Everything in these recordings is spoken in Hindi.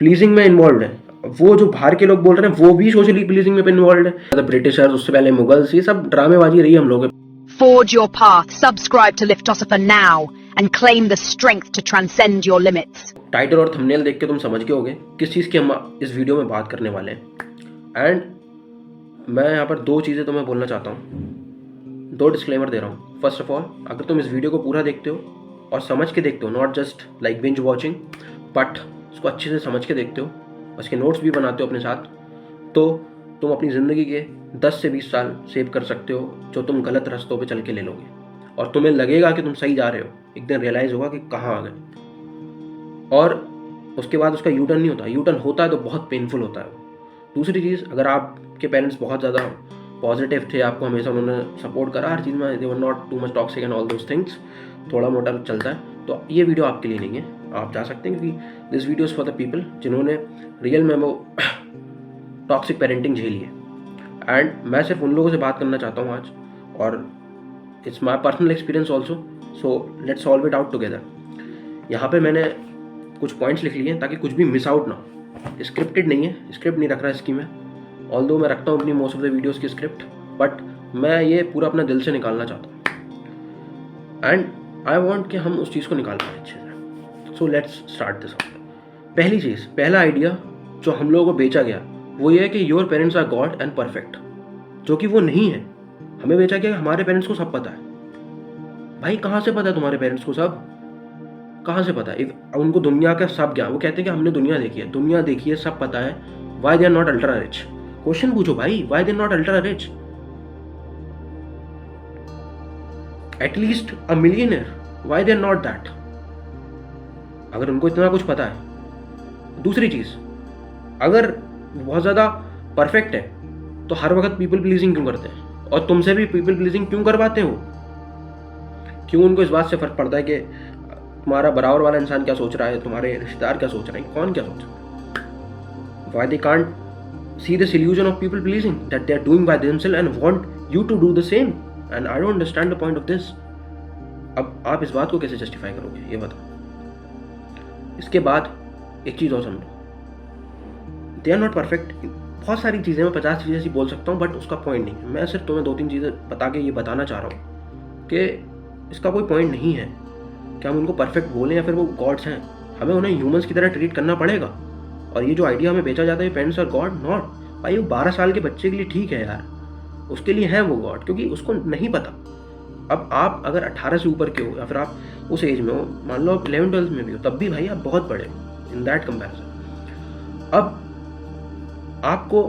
प्लीजिंग में इन्वॉल्व है। वो जो बाहर के लोग बोल रहे हैं वो भी सोशली प्लीजिंग में इन्वॉल्व है। ब्रिटिशर्स, उससे पहले मुगल्स, ये सब ड्रामेबाजी रही हम लोग। Forge your path. Subscribe to Liftosopher now and claim the strength to transcend your limits. Title और थंबनेल देख के तुम समझ गए होगे किस चीज़ की हम इस वीडियो में बात करने वाले हैं। एंड मैं यहाँ पर दो चीज़ें तुम्हें बोलना चाहता हूँ, दो डिस्क्लेमर दे रहा हूँ। फर्स्ट ऑफ ऑल, अगर तुम इस वीडियो को पूरा देखते हो और समझ के देखते हो, not just like binge watching, but उसको अच्छे से समझ के देखते हो, उसके नोट्स भी बनाते हो अपने साथ, तो तुम अपनी ज़िंदगी के 10 से 20 साल सेव कर सकते हो जो तुम गलत रास्तों पे चल के ले लोगे। और तुम्हें लगेगा कि तुम सही जा रहे हो, एक दिन रियलाइज़ होगा कि कहाँ आ गए। और उसके बाद उसका यू टर्न नहीं होता, यू टर्न होता है तो बहुत पेनफुल होता है। दूसरी चीज़, अगर आपके पेरेंट्स बहुत ज़्यादा पॉजिटिव थे, आपको हमेशा उन्होंने सपोर्ट करा हर चीज़ में, they were not too much toxic and all those things, थोड़ा मोटा चलता है, तो ये वीडियो आपके लिए नहीं है। आप जा सकते हैं, क्योंकि this video is for the people जिन्होंने रियल में वो टॉक्सिक पेरेंटिंग झेली है। एंड मैं सिर्फ उन लोगों से बात करना चाहता हूँ आज, और it's my personal experience also, so let's solve it out together. यहाँ पे मैंने कुछ पॉइंट्स लिख लिए हैं ताकि कुछ भी मिस आउट ना हो। स्क्रिप्टेड नहीं है, स्क्रिप्ट नहीं रख रहा इसकी मैं, ऑल्दो मैं रखता हूँ अपनी मोस्ट ऑफ द वीडियोस की स्क्रिप्ट, बट मैं ये पूरा अपना दिल से निकालना चाहता हूँ एंड आई वॉन्ट कि हम उस चीज़ को निकाल पाए अच्छे से। So let's start this out. पहली चीज़, पहला आइडिया जो हम लोगों को बेचा गया वो ये है कि your parents are god and perfect, जो कि वो नहीं है। हमें बेचा गया कि हमारे पेरेंट्स को सब पता है। भाई कहाँ से पता है तुम्हारे पेरेंट्स को सब? कहाँ से पता है? उनको दुनिया का सब ज्ञान, वो कहते हैं कि हमने दुनिया देखी है, सब पता है। Why they are not ultra rich? Question पूछो भाई, why they are not ultra rich? At least a millionaire, why they are not that? अगर उनको इतना कुछ पता है। दूसरी चीज, अगर बहुत ज्यादा परफेक्ट है तो हर वक्त पीपल प्लीजिंग क्यों करते हैं? और तुमसे भी पीपल प्लीजिंग क्यों करवाते हो? क्यों उनको इस बात से फर्क पड़ता है कि तुम्हारा बराबर वाला इंसान क्या सोच रहा है, तुम्हारे रिश्तेदार क्या सोच रहे हैं, कौन क्या सोच रहा है? Why they can't see this illusion of people pleasing that they are doing by themselves and want you to do the same? And I don't understand the point of this. अब आप इस बात को कैसे जस्टिफाई करोगे, ये बताओ। इसके बाद एक चीज़ और समझो, दे आर नॉट परफेक्ट। बहुत सारी चीज़ें, मैं 50 चीज़ें ऐसी बोल सकता हूँ, बट उसका पॉइंट नहीं है। मैं सिर्फ तुम्हें 2-3 चीज़ें बता के ये बताना चाह रहा हूँ कि इसका कोई पॉइंट नहीं है कि हम उनको परफेक्ट बोलें या फिर वो गॉड्स हैं। हमें उन्हें ह्यूमंस की तरह ट्रीट करना पड़ेगा। और ये जो आइडिया हमें बेचा जाता है पेरेंट्स आर गॉड, नॉट। भाई वो 12 साल के बच्चे के लिए ठीक है यार, उसके लिए है वो गॉड, क्योंकि उसको नहीं पता। अब आप अगर 18 से ऊपर के हो या फिर आप उस एज में हो, मान लो आप 11-12 में भी हो, तब भी भाई आप बहुत बड़े हो इन दैट कंपैरिजन। अब आपको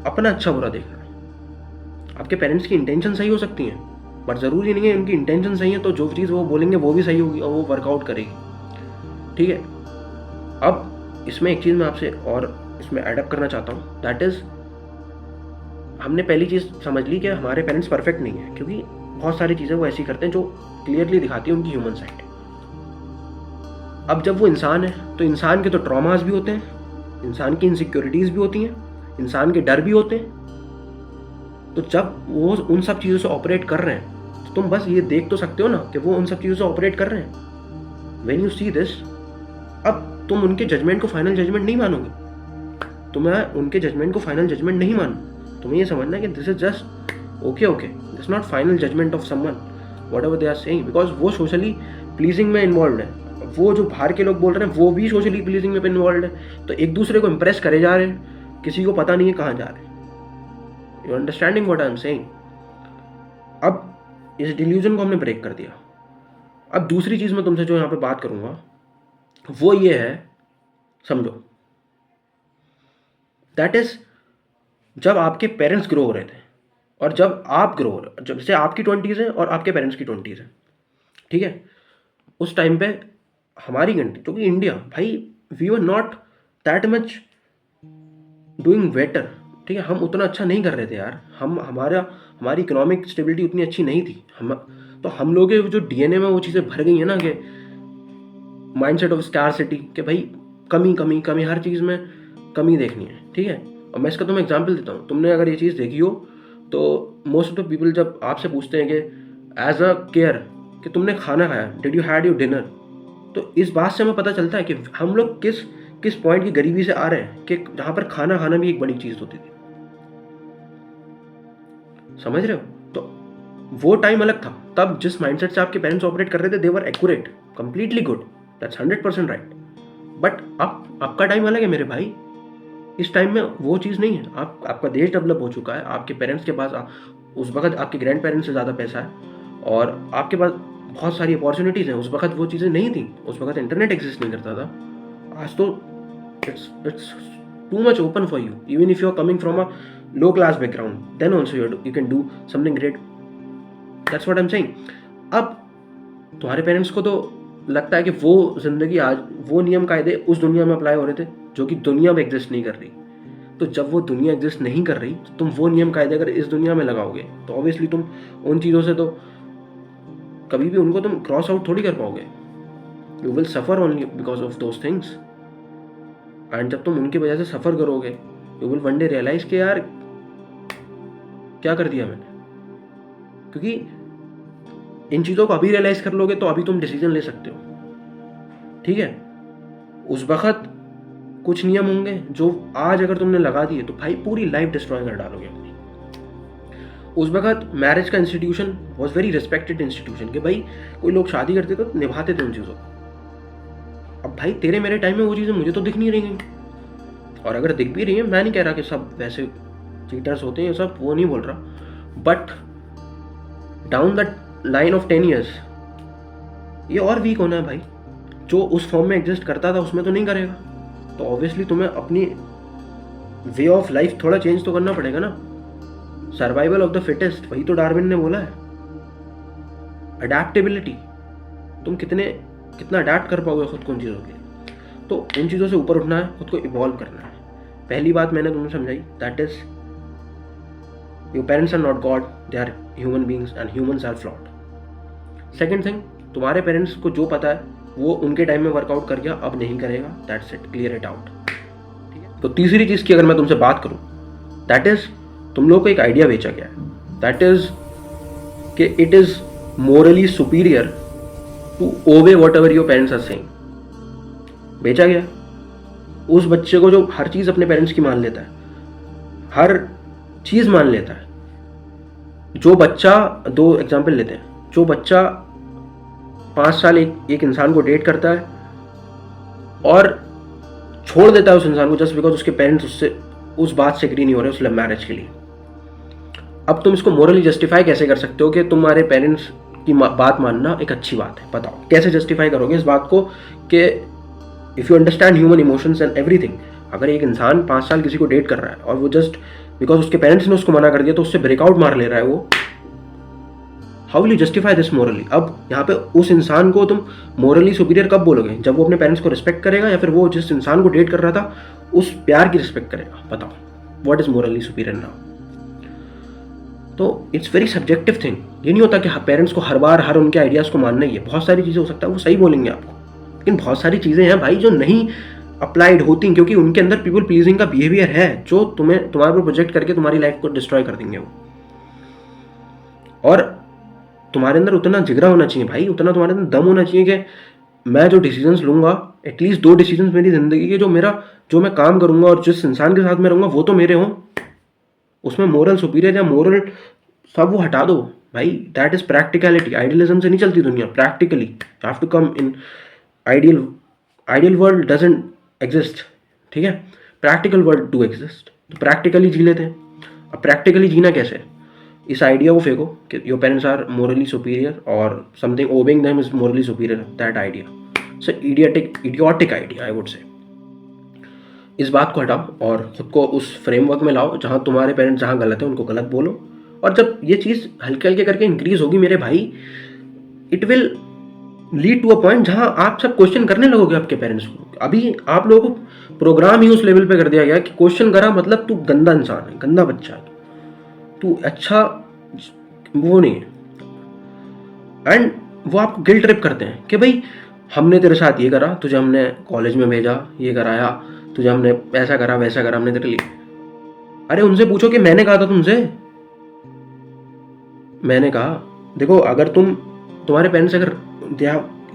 अपना अच्छा बुरा देखना है। आपके पेरेंट्स की इंटेंशन सही हो सकती हैं, बट ज़रूरी नहीं है उनकी इंटेंशन सही है तो जो चीज़ वो बोलेंगे वो भी सही होगी और वो वर्कआउट करेगी। ठीक है। अब इसमें एक चीज़ मैं आपसे और इसमें एडअप करना चाहता हूँ, दैट इज़, हमने पहली चीज़ समझ ली कि हमारे पेरेंट्स परफेक्ट नहीं है, क्योंकि बहुत सारी चीज़ें वो ऐसी करते हैं जो क्लियरली दिखाती है उनकी ह्यूमन साइड। अब जब वो इंसान है तो इंसान के तो ट्रॉमास भी होते हैं, इंसान की इनसिक्योरिटीज़ भी होती हैं, इंसान के डर भी होते हैं। तो जब वो उन सब चीज़ों से ऑपरेट कर रहे हैं तो तुम बस ये देख तो सकते हो ना कि वो उन सब चीज़ों से ऑपरेट कर रहे हैं। व्हेन यू सी दिस, अब तुम उनके जजमेंट को फाइनल जजमेंट नहीं मानोगे। तुम्हें उनके जजमेंट को फाइनल जजमेंट नहीं मानना। तुम्हें ये समझना है कि this is just okay, this not final judgment of someone whatever they are saying, because वो सोशली प्लीजिंग में इन्वॉल्व है। वो जो बाहर के लोग बोल रहे हैं वो भी सोशली प्लीजिंग में इन्वॉल्व है। तो एक दूसरे को इम्प्रेस करे जा रहे हैं, किसी को पता नहीं है कहाँ जा रहे हैं। You understanding what I am saying? अब इस डिल्यूजन को हमने ब्रेक कर दिया। अब दूसरी चीज़ मैं तुमसे जो यहाँ पे बात करूँगा वो ये है, समझो, दैट इज, जब आपके पेरेंट्स ग्रो हो रहे थे और जब आप ग्रो हो रहे हो, जब जैसे आपकी 20s है और आपके पेरेंट्स की 20s है, ठीक है, उस टाइम पे हमारी कंट्री, जो कि इंडिया, भाई we were not that much doing better. ठीक है, हम उतना अच्छा नहीं कर रहे थे यार। हमारी इकोनॉमिक स्टेबिलिटी उतनी अच्छी नहीं थी। हम लोगों के जो डीएनए में वो चीज़ें भर गई हैं ना, कि माइंडसेट ऑफ स्कार्सिटी, कि भाई कमी कमी कमी, हर चीज़ में कमी देखनी है। ठीक है, और मैं इसका तुम्हें एग्जांपल देता हूँ। तुमने अगर ये चीज़ देखी हो तो मोस्ट ऑफ द पीपल जब आपसे पूछते हैं कि एज अ केयर कि तुमने खाना खाया, did you had your dinner, तो इस बात से हमें पता चलता है कि हम लोग किस पॉइंट की गरीबी से आ रहे हैं कि जहां पर खाना खाना भी एक बड़ी चीज होती थी। समझ रहे हो? तो वो टाइम अलग था। तब जिस माइंडसेट से आपके पेरेंट्स ऑपरेट कर रहे थे, they were accurate, completely good, that's 100% right. But अब आपका टाइम अलग है मेरे भाई। इस टाइम में वो चीज़ नहीं है। आपका देश डेवलप हो चुका है, आपके पेरेंट्स के पास उस वक्त आपके ग्रैंड पेरेंट्स से ज़्यादा पैसा है, और आपके पास बहुत सारी अपॉर्चुनिटीज़ हैं। उस वक्त वो चीज़ें नहीं थी, उस वक्त इंटरनेट एग्जिस्ट नहीं करता था। आज तो it's too much open for you, even if you are coming from a low class background, then also you can do something great. That's what I am saying. अब तुम्हारे पेरेंट्स को तो लगता है कि वो जिंदगी, आज वो नियम कायदे उस दुनिया में अप्लाई हो रहे थे जो कि दुनिया में एग्जिस्ट नहीं कर रही। तो जब वो दुनिया एग्जिस्ट नहीं कर रही, तो तुम वो नियम कायदे अगर इस दुनिया में लगाओगे, तो ऑब्वियसली तुम उन चीज़ों से तो कभी भी उनको तुम क्रॉस आउट थोड़ी कर पाओगे। You will suffer only because of those things. And जब तुम उनकी वजह से सफ़र करोगे, you will one day realize कि यार क्या कर दिया मैंने। क्योंकि इन चीज़ों को अभी रियलाइज कर लोगे तो अभी तुम डिसीजन ले सकते हो, ठीक है। उस वक्त कुछ नियम होंगे जो आज अगर तुमने लगा दिए तो भाई पूरी लाइफ डिस्ट्रॉय कर डालोगे अपनी। उस वक्त मैरिज का institution was very respected institution, कि भाई कोई लोग शादी करते तो निभाते थे उन चीज़ों को। अब भाई तेरे मेरे टाइम में वो चीज़ें मुझे तो दिख नहीं रही, और अगर दिख भी रही है, मैं नहीं कह रहा कि सब वैसे चीटर्स होते हैं, ये सब वो नहीं बोल रहा, but down the line of 10 years ये और वीक होना है भाई। जो उस फॉर्म में एग्जिस्ट करता था उसमें तो नहीं करेगा, तो ऑब्वियसली तुम्हें अपनी वे ऑफ लाइफ थोड़ा चेंज तो करना पड़ेगा ना। सर्वाइवल ऑफ द फिटेस्ट, वही तो डार्विन ने बोला है। अडेप्टेबिलिटी, तुम कितना अडेप्ट कर पाओगे खुद को उन चीज़ों के लिए। तो इन चीज़ों से ऊपर उठना है, खुद को इवॉल्व करना है। पहली बात मैंने तुम्हें समझाई, that is your parents are not god, they are human beings and humans are flawed. Second thing, तुम्हारे पेरेंट्स को जो पता है वो उनके टाइम में वर्कआउट कर गया, अब नहीं करेगा, that's it, clear it out, ठीक है। तो तीसरी चीज़ की अगर मैं तुमसे बात करूं, दैट इज तुम लोग को एक आइडिया बेचा गया है, दैट इज कि it is morally superior to obey whatever your parents are saying. बेचा गया उस बच्चे को जो हर चीज़ अपने पेरेंट्स की मान लेता है, हर चीज़ मान लेता है। जो बच्चा, दो एग्जाम्पल लेते हैं, जो बच्चा 5 साल एक इंसान को डेट करता है और छोड़ देता है उस इंसान को जस्ट बिकॉज उसके पेरेंट्स उससे उस बात से एग्री नहीं हो रहे उस लव मैरिज के लिए। अब तुम इसको मोरली जस्टिफाई कैसे कर सकते हो कि तुम्हारे पेरेंट्स की बात मानना एक अच्छी बात है? बताओ कैसे जस्टिफाई करोगे इस बात को कि if you understand human emotions and everything, अगर एक इंसान 5 साल किसी को डेट कर रहा है और वो जस्ट बिकॉज उसके पेरेंट्स ने उसको मना कर दिया तो उससे ब्रेकआउट मार ले रहा है, वो how will you justify this morally? अब यहाँ पे उस इंसान को तुम मोरली सुपीरियर कब बोलोगे? जब वो अपने पेरेंट्स को रिस्पेक्ट करेगा, या फिर वो जिस इंसान को डेट कर रहा था उस प्यार की रिस्पेक्ट करेगा? बताओ what is morally superior now? तो इट्स वेरी सब्जेक्टिव थिंग। ये नहीं होता कि पेरेंट्स को हर बार हर उनके आइडियाज़ को मानना ही है। बहुत सारी चीज़ें हो सकता है वो सही बोलेंगे आपको, लेकिन बहुत सारी चीज़ें हैं भाई जो नहीं अप्लाइड होती, क्योंकि उनके अंदर पीपल प्लीजिंग का बिहेवियर है जो तुम्हारे पर प्रोजेक्ट करके तुम्हारी लाइफ को डिस्ट्रॉय कर देंगे वो। और तुम्हारे अंदर उतना जिगरा होना चाहिए भाई, उतना तुम्हारे अंदर दम होना चाहिए कि मैं जो डिसीजंस लूंगा, एटलीस्ट 2 डिसीजंस मेरी जिंदगी के जो मैं काम करूंगा और जिस इंसान के साथ मैं रहूंगा वो तो मेरे हों। उसमें मोरल सुपीरियर या मोरल सब वो हटा दो भाई। That is practicality. आइडियलिज्म से नहीं चलती दुनिया, practically you have to come in. Ideal world doesn't exist, ठीक है, प्रैक्टिकल वर्ल्ड डू एग्जिस्ट। तो प्रैक्टिकली जी लेते हैं। अब प्रैक्टिकली जीना कैसे? इस आइडिया को फेंको कि your parents are morally superior और something obeying them is morally superior, that idea so idiotic idea I would say. इस बात को हटाओ और खुद को उस फ्रेमवर्क में लाओ जहाँ तुम्हारे पेरेंट्स जहाँ गलत है उनको गलत बोलो। और जब ये चीज़ हल्के हल्के करके इंक्रीज होगी मेरे भाई, it will lead to a point जहाँ आप सब क्वेश्चन करने लगोगे आपके पेरेंट्स को। अभी आप लोगों को प्रोग्राम ही उस लेवल पे कर दिया गया कि क्वेश्चन करा मतलब तू गंदा इंसान है, गंदा बच्चा है, तू अच्छा वो नहीं है। एंड वो आपको गिल्ट ट्रिप करते हैं कि भाई हमने तेरे साथ ये करा, तुझे हमने कॉलेज में भेजा, ये कराया, तुझे हमने ऐसा करा वैसा करा हमने तेरे लिए। अरे उनसे पूछो कि मैंने कहा था तुमसे? मैंने कहा देखो, अगर तुम्हारे पेरेंट्स अगर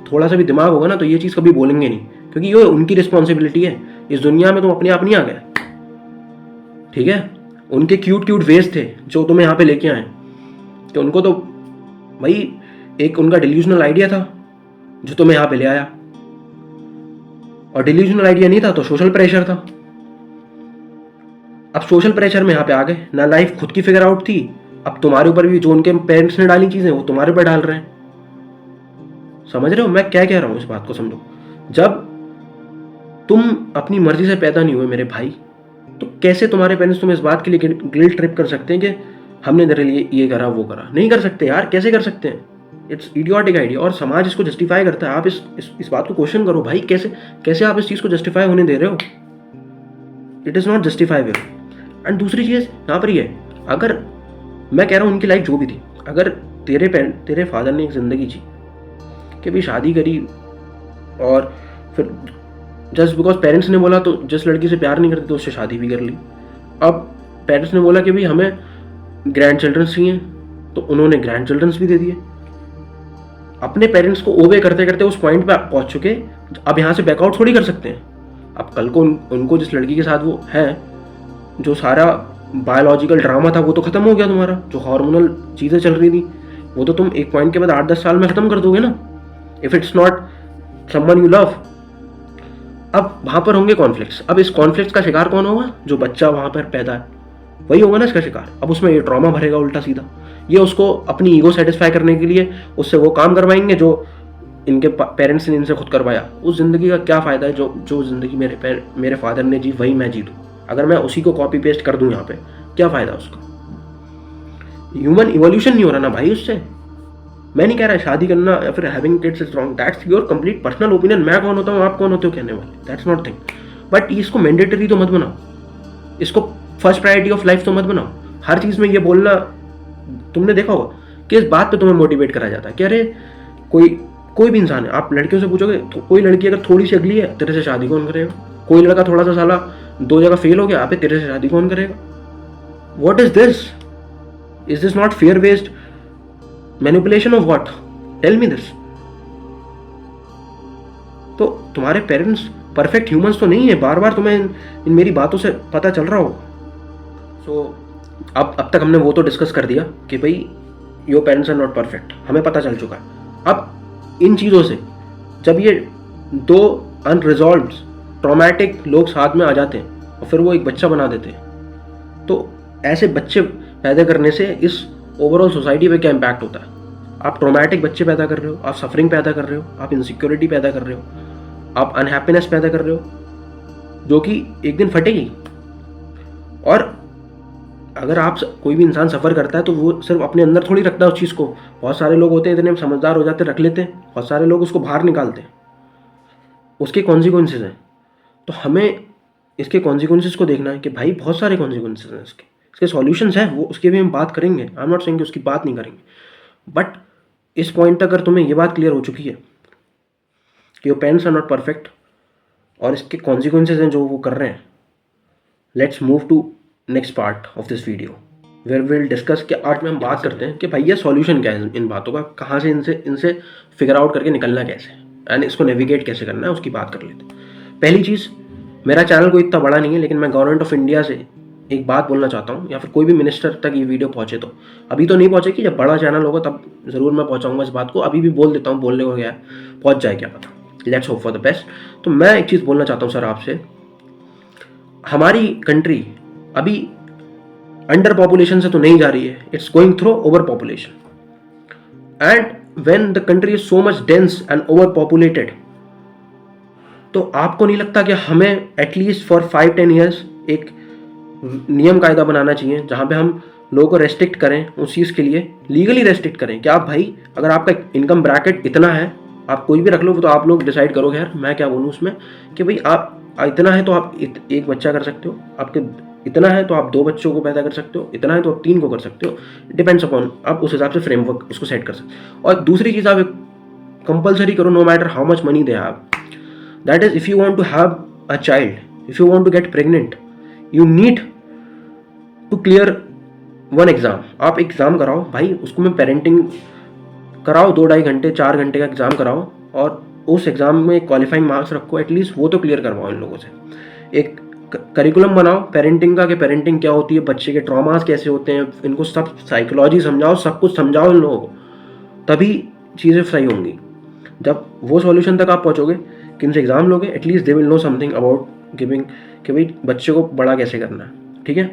थोड़ा सा भी दिमाग होगा ना तो ये चीज़ कभी बोलेंगे नहीं, क्योंकि ये उनकी रिस्पॉन्सिबिलिटी है इस दुनिया में तुम अपने आप नहीं आ गए, ठीक है। उनके क्यूट क्यूट वेज थे जो तुम्हें यहाँ पे लेके आए, कि उनको तो भाई एक उनका डिल्यूजनल आइडिया था जो तुम्हें यहाँ पे ले आया, और डिल्यूजनल आइडिया नहीं था तो सोशल प्रेशर था। अब सोशल प्रेशर में यहाँ पे आ गए ना, लाइफ खुद की फिगर आउट थी, अब तुम्हारे ऊपर भी जो उनके पेरेंट्स ने डाली चीजें वो तुम्हारे ऊपर डाल रहे हैं। समझ रहे हो मैं क्या कह रहा हूं? इस बात को समझो। जब तुम अपनी मर्जी से पैदा नहीं हुए मेरे भाई, तो कैसे तुम्हारे पेरेंट्स तुम्हें इस बात के लिए गिल्ट ट्रिप कर सकते हैं कि हमने तेरे लिए ये करा वो करा? नहीं कर सकते यार, कैसे कर सकते हैं? इट्स इडियोटिक आइडिया, और समाज इसको जस्टिफाई करता है। आप इस बात को क्वेश्चन करो भाई, कैसे आप इस चीज को जस्टिफाई होने दे रहे हो? It is not justifiable. And दूसरी चीज यहाँ पर ये, अगर मैं कह रहा हूँ उनकी लाइफ जो भी थी, अगर तेरे फादर ने एक जिंदगी जी कि भाई शादी करी, और फिर जस्ट बिकॉज पेरेंट्स ने बोला तो जिस लड़की से प्यार नहीं करते तो उससे शादी भी कर ली। अब पेरेंट्स ने बोला कि भाई हमें ग्रैंड चिल्ड्रंस चाहिए, तो उन्होंने ग्रैंड चिल्ड्रंस भी दे दिए। अपने पेरेंट्स को ओबे करते करते उस पॉइंट पे पहुंच चुके, अब यहाँ से बैकआउट थोड़ी कर सकते हैं। अब कल को उनको जिस लड़की के साथ वो है, जो सारा बायोलॉजिकल ड्रामा था वो तो खत्म हो गया तुम्हारा, जो हार्मोनल चीजें चल रही थी वो तो तुम एक पॉइंट के बाद 8-10 साल में खत्म कर दोगे ना, if it's not someone you love. अब वहां पर होंगे कॉन्फ्लिक्ट्स। अब इस कॉन्फ्लिक्ट्स का शिकार कौन होगा? जो बच्चा वहां पर पैदा है वही होगा ना इसका शिकार। अब उसमें ये ट्रॉमा भरेगा उल्टा सीधा, ये उसको अपनी ईगो सेटिस्फाई करने के लिए उससे वो काम करवाएंगे जो इनके पेरेंट्स ने इनसे खुद करवाया। उस जिंदगी का क्या फायदा है? जो जिंदगी मेरे फादर ने जी वही मैं जी दूँ, अगर मैं उसी को कॉपी पेस्ट कर दूं यहाँ पे, क्या फायदा उसका? ह्यूमन इवोल्यूशन नहीं हो रहा ना भाई उससे। मैं नहीं कह रहा शादी करना या फिर having kids is wrong, that's your complete personal opinion. मैं कौन होता हूँ, आप कौन होते हो कहने वाले? That's not thing. बट इसको मैंडेटरी तो मत बनाओ, इसको फर्स्ट प्रायोरिटी ऑफ लाइफ तो मत बनाओ। हर चीज में ये बोलना, तुमने देखा होगा कि इस बात पे तुम्हें मोटिवेट करा जाता है कि अरे कोई भी इंसान है, आप लड़कियों से पूछोगे तो कोई लड़की अगर थोड़ी सी अगली है तेरे से शादी कौन करेगा? कोई लड़का थोड़ा सा साला 2 जगह फेल हो गया, आप तेरे से शादी कौन करेगा? What is this? Is this not fair based manipulation of what? Tell me this. तो तुम्हारे पेरेंट्स परफेक्ट ह्यूमंस तो नहीं है, बार बार तुम्हें इन मेरी बातों से पता चल रहा होगा। सो अब तक हमने वो तो डिस्कस कर दिया कि भाई your parents are not perfect, हमें पता चल चुका है। अब इन चीज़ों से जब ये 2 अनरिजॉल्व्ड ट्रॉमेटिक लोग साथ में आ जाते हैं और फिर वो एक बच्चा बना देते हैं, तो ऐसे बच्चे पैदा करने से इस ओवरऑल सोसाइटी पे क्या इम्पैक्ट होता है? आप ट्रॉमेटिक बच्चे पैदा कर रहे हो, आप सफरिंग पैदा कर रहे हो, आप इनसिक्योरिटी पैदा कर रहे हो, आप अनहैप्पीनेस पैदा कर रहे हो, जो कि एक दिन फटेगी। और अगर आप कोई भी इंसान सफ़र करता है तो वो सिर्फ अपने अंदर थोड़ी रखता है उस चीज़ को। बहुत सारे लोग होते हैं इतने समझदार हो जाते हैं, रख लेते हैं। बहुत सारे लोग उसको बाहर निकालते हैं, उसके कॉन्सिक्वेंसेज हैं। तो हमें इसके कॉन्सिक्वेंसेज को देखना है कि भाई बहुत सारे कॉन्सिक्वेंसेज हैं इसके सॉल्यूशंस हैं, वो उसके भी हम बात करेंगे। आई एम नॉट सेइंग कि उसकी बात नहीं करेंगे, बट इस पॉइंट तक अगर तुम्हें ये बात क्लियर हो चुकी है कि your parents are not perfect और इसके कॉन्सिक्वेंसेज हैं जो वो कर रहे हैं, let's move to next part of this video where will discuss कि आज में हम बात करते हैं कि भाई ये सॉल्यूशन क्या है इन बातों का, कहाँ से इनसे फिगर आउट करके निकलना कैसे एंड इसको नेविगेट कैसे करना है, उसकी बात कर लेते हैं। पहली चीज़, मेरा चैनल कोई इतना बड़ा नहीं है, लेकिन मैं गवर्नमेंट ऑफ इंडिया से एक बात बोलना चाहता हूँ, या फिर कोई भी मिनिस्टर तक ये वीडियो पहुँचे। तो अभी तो नहीं पहुँचेगी, जब बड़ा चैनल होगा तब ज़रूर मैं पहुँचाऊँगा इस बात को। अभी भी बोल देता हूँ, बोलने को गया पहुँच जाए क्या पता, let's hope for the best. तो मैं एक चीज़ बोलना चाहता हूँ सर आपसे, हमारी कंट्री अभी अंडर पॉपुलेशन से तो नहीं जा रही है, it's going through over population. And when the country is so much dense and over populated, तो आपको नहीं लगता कि हमें एटलीस्ट फॉर 5-10 ईयर्स एक नियम कायदा बनाना चाहिए जहां पे हम लोगों को रेस्ट्रिक्ट करें, उस चीज़ के लिए लीगली रेस्ट्रिक्ट करें कि आप भाई अगर आपका इनकम ब्रैकेट इतना है, आप कोई भी रख लो, तो आप लोग डिसाइड करोगे। यार मैं क्या बोलूँ उसमें कि भाई आप इतना है तो आप एक बच्चा कर सकते हो, आपके इतना है तो आप 2 बच्चों को पैदा कर सकते हो, इतना है तो आप 3 को कर सकते हो, डिपेंड्स अपॉन, आप उस हिसाब से फ्रेमवर्क उसको सेट कर सकते हो। और दूसरी चीज़, आप कंपल्सरी करो no matter how much money दे आप, that is if you want to have a child, if you want to get pregnant, you need to clear 1 exam. आप एग्जाम कराओ भाई, उसको में पेरेंटिंग कराओ, 2-2.5 घंटे 4 घंटे का एग्जाम कराओ, और उस एग्जाम में क्वालिफाइंग मार्क्स रखो, एटलीस्ट वो तो क्लियर करवाओ इन लोगों से। एक करिकुलम बनाओ पेरेंटिंग का, कि पेरेंटिंग क्या होती है, बच्चे के ट्रॉमास कैसे होते हैं, इनको सब साइकोलॉजी समझाओ, सब कुछ समझाओ इन लोगों को, तभी चीज़ें सही होंगी। जब वो सॉल्यूशन तक आप पहुँचोगे कि इनसे एग्ज़ाम लोगे, at least they will know something about giving, कि भाई बच्चे को बड़ा कैसे करना है, ठीक है।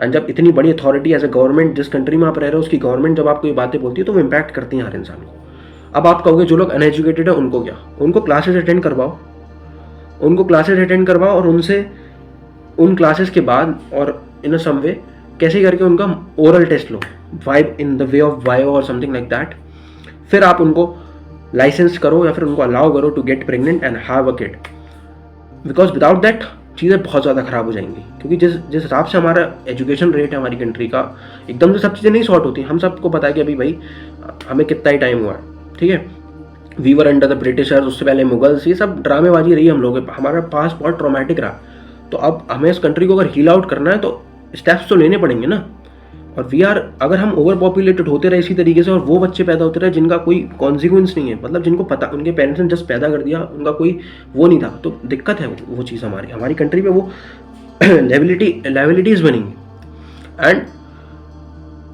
एंड जब इतनी बड़ी अथॉरिटी एज ए गवर्नमेंट, जिस कंट्री में आप रह रहे हो उसकी गवर्नमेंट जब आपको ये बातें बोलती है तो वो इम्पैक्ट करती हैं हर इंसान को। अब आप कहोगे जो लोग अनएजुकेटेड है उनको क्या, उनको क्लासेस अटेंड करवाओ, और उनसे उन क्लासेस के बाद और इन अ सम वे कैसे करके उनका ओरल टेस्ट लो, vibe in the way of वायो और समथिंग लाइक दैट। फिर आप उनको लाइसेंस करो या फिर उनको अलाउ करो to get pregnant and have a kid, because without that चीज़ें बहुत ज़्यादा ख़राब हो जाएंगी। क्योंकि जिस हिसाब से हमारा एजुकेशन रेट है हमारी कंट्री का, एकदम से सब चीज़ें नहीं सॉर्ट होती। हम सबको पता है कि अभी भाई हमें कितना ही टाइम हुआ है, ठीक है। We were under the britishers, उससे पहले मुगल्स, ये सब ड्रामेबाजी रही हम लोग, हमारा पास बहुत ट्रॉमेटिक रहा। तो अब हमें इस कंट्री को अगर हील आउट करना है तो स्टेप्स तो लेने पड़ेंगे ना। और अगर हम ओवर पॉपुलेटेड होते रहे इसी तरीके से और वो बच्चे पैदा होते रहे जिनका कोई कॉन्सिक्वेंस नहीं है, मतलब जिनको पता, उनके पेरेंट्स ने जस्ट पैदा कर दिया, उनका कोई वो नहीं था, तो दिक्कत है वो चीज़ हमारी कंट्री में वो लायबिलिटीज बनेंगी एंड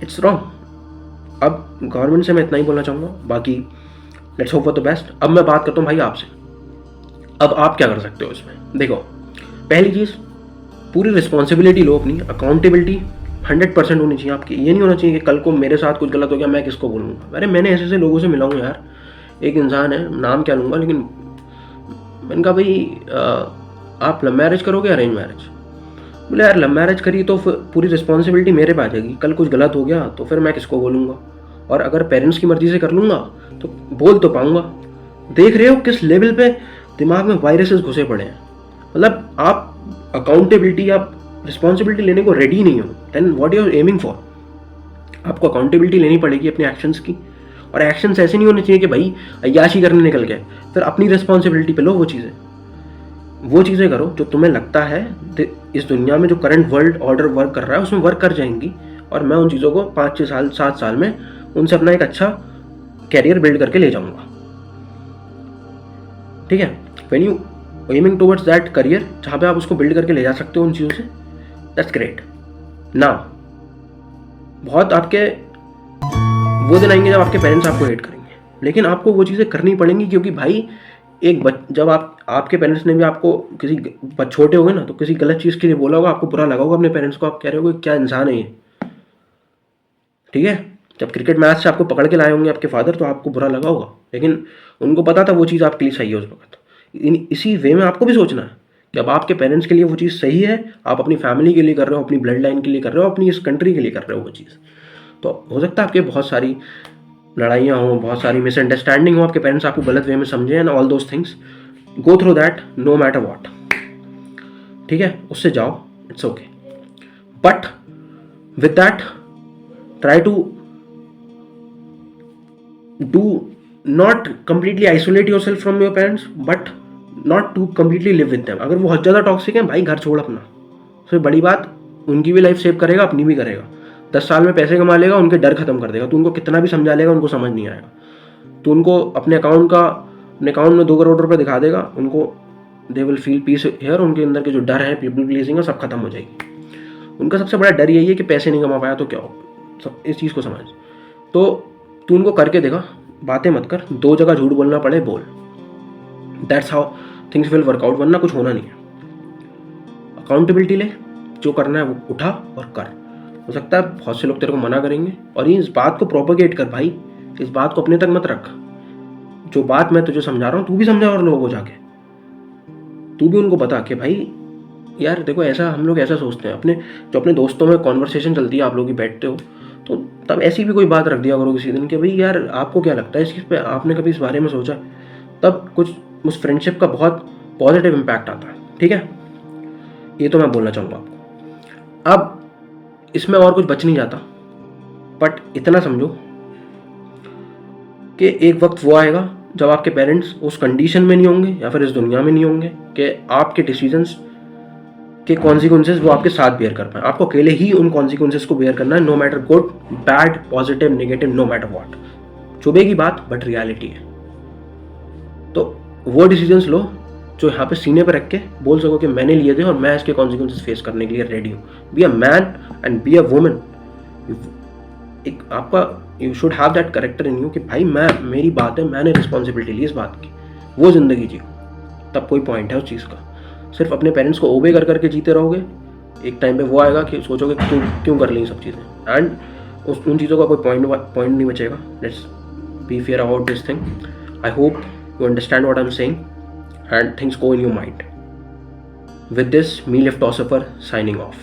इट्स रॉन्ग। अब गवर्नमेंट से मैं इतना ही बोलना चाहूँगा, बाकी let's hope for the best. अब मैं बात करता हूँ भाई आपसे, अब आप क्या कर सकते हो इसमें। देखो, पहली चीज़, पूरी रिस्पॉन्सिबिलिटी लो अपनी, अकाउंटेबिलिटी 100% होनी चाहिए आपकी। ये नहीं होना चाहिए कि कल को मेरे साथ कुछ गलत हो गया मैं किसको बोलूँगा। अरे मैंने ऐसे लोगों से मिला हूँ यार, एक इंसान है, नाम क्या लूँगा, लेकिन मैंने कहा भाई आप लव मैरिज करोगे अरेंज मैरिज? बोले यार लव मैरिज करी तो फिर पूरी रिस्पॉन्सिबिलिटी मेरे पे आ जाएगी, कल कुछ गलत हो गया तो फिर मैं किसको बोलूँगा, और अगर पेरेंट्स की मर्जी से कर लूँगा तो बोल तो पाऊँगा। देख रहे हो किस लेवल पे दिमाग में वायरसेस घुसे पड़े हैं। मतलब आप अकाउंटेबिलिटी, आप रिस्पॉन्सिबिलिटी लेने को रेडी नहीं हो, then what you are aiming for. आपको अकाउंटेबिलिटी लेनी पड़ेगी अपने एक्शंस की, और एक्शंस ऐसे नहीं होने चाहिए कि भाई अय्याशी करने निकल गए। फिर अपनी रिस्पॉन्सिबिलिटी पे लो वो चीज़ें करो जो तुम्हें लगता है इस दुनिया में जो करंट वर्ल्ड ऑर्डर वर्क कर रहा है उसमें वर्क कर जाएंगी, और मैं उन चीज़ों को 5-6 साल 7 साल में उनसे अपना एक अच्छा कैरियर बिल्ड करके ले जाऊंगा, ठीक है। When you aiming towards that career जहाँ पे आप उसको बिल्ड करके ले जा सकते हो उन चीज़ों से, दैट्स ग्रेट। ना बहुत आपके वो दिन आएंगे जब आपके पेरेंट्स आपको हेट करेंगे, लेकिन आपको वो चीज़ें करनी पड़ेंगी, क्योंकि भाई जब आपके पेरेंट्स ने भी आपको किसी छोटे हो गए ना तो किसी गलत चीज़ के लिए बोला होगा, आपको बुरा लगा होगा अपने पेरेंट्स को, आप कह रहे हो क्या इंसान है ये, ठीक है। जब क्रिकेट मैच से आपको पकड़ के लाए होंगे आपके फादर तो आपको बुरा लगा होगा, लेकिन उनको पता था वो चीज़ आपके लिए सही है उस वक्त। इसी वे में आपको भी सोचना है कि अब आपके पेरेंट्स के लिए वो चीज़ सही है, आप अपनी फैमिली के लिए कर रहे हो, अपनी ब्लड लाइन के लिए कर रहे हो, अपनी इस कंट्री के लिए कर रहे हो वो चीज़। तो हो सकता है आपके बहुत सारी लड़ाइयाँ हों, बहुत सारी मिसअंडरस्टैंडिंग हो, आपके पेरेंट्स आपको गलत वे में समझे and all those things, go through that no matter what, ठीक है, उससे जाओ, it's okay. But with that try to do not completely isolate yourself from your parents, but not to completely live with them. अगर वो बहुत ज़्यादा टॉक्सिक है भाई घर छोड़ अपना, फिर बड़ी बात, उनकी भी लाइफ सेव करेगा, अपनी भी करेगा, 10 साल में पैसे कमा लेगा, उनके डर खत्म कर देगा। तू उनको कितना भी समझा लेगा उनको समझ नहीं आएगा। तो उनको अपने अकाउंट में 2 करोड़ रुपए दिखा देगा, उनको they will feel peace here, उनके अंदर के जो डर है पीपल प्लीजिंग सब खत्म हो जाएगी। उनका सबसे बड़ा डर यही है कि पैसे नहीं कमा पाया तो क्या हो, सब इस चीज़ को समझ। तो तू उनको करके देखा, बातें मत कर, 2 जगह झूठ बोलना पड़े बोल, that's how things will work out, वरना कुछ होना नहीं है। अकाउंटेबिलिटी ले, जो करना है वो उठा और कर। हो सकता है बहुत से लोग तेरे को मना करेंगे, और इस बात को प्रोपेगेट कर भाई, इस बात को अपने तक मत रख। जो बात मैं तुझे समझा रहा हूँ तू भी समझा और लोगों को जाके, तू भी उनको बता कि भाई यार देखो ऐसा, हम लोग ऐसा सोचते हैं। अपने दोस्तों में कॉन्वर्सेशन चलती है, आप लोग ही बैठते हो, तो तब ऐसी भी कोई बात रख दिया करो किसी दिन कि भाई यार आपको क्या लगता है इस चीज़ पे, आपने कभी इस बारे में सोचा? तब कुछ उस फ्रेंडशिप का बहुत पॉजिटिव इम्पैक्ट आता है, ठीक है। ये तो मैं बोलना चाहूँगा आपको। अब इसमें और कुछ बच नहीं जाता, बट इतना समझो कि एक वक्त वो आएगा जब आपके पेरेंट्स उस कंडीशन में नहीं होंगे या फिर इस दुनिया में नहीं होंगे कि आपके डिसीजंस के कॉन्सिक्वेंसेस वो आपके साथ बेयर कर पाए। आपको अकेले ही उन कॉन्सिक्वेंसेस को बेयर करना है, no matter good bad positive negative, no matter what. चुभेगी बात बट रियलिटी है। तो वो डिसीजंस लो जो यहाँ पे सीने पर रख के बोल सको कि मैंने लिए थे और मैं इसके कॉन्सिक्वेंसेस फेस करने के लिए रेडी हूँ. Be a man and be a woman. एक आपका you should have that character in you कि भाई मेरी बात है, मैंने रिस्पॉन्सिबिलिटी ली इस बात की. वो ज़िंदगी जियो, तब कोई पॉइंट है उस चीज़ का. सिर्फ अपने पेरेंट्स को ओबे कर करके जीते रहोगे, एक टाइम पे वो आएगा कि सोचोगे क्यों कर ली सब चीज़ें. एंड उन चीज़ों का कोई पॉइंट नहीं बचेगा. Let's be fair about this thing. I hope you understand what I am saying and things go in your mind. With this, me Liftosopher signing off.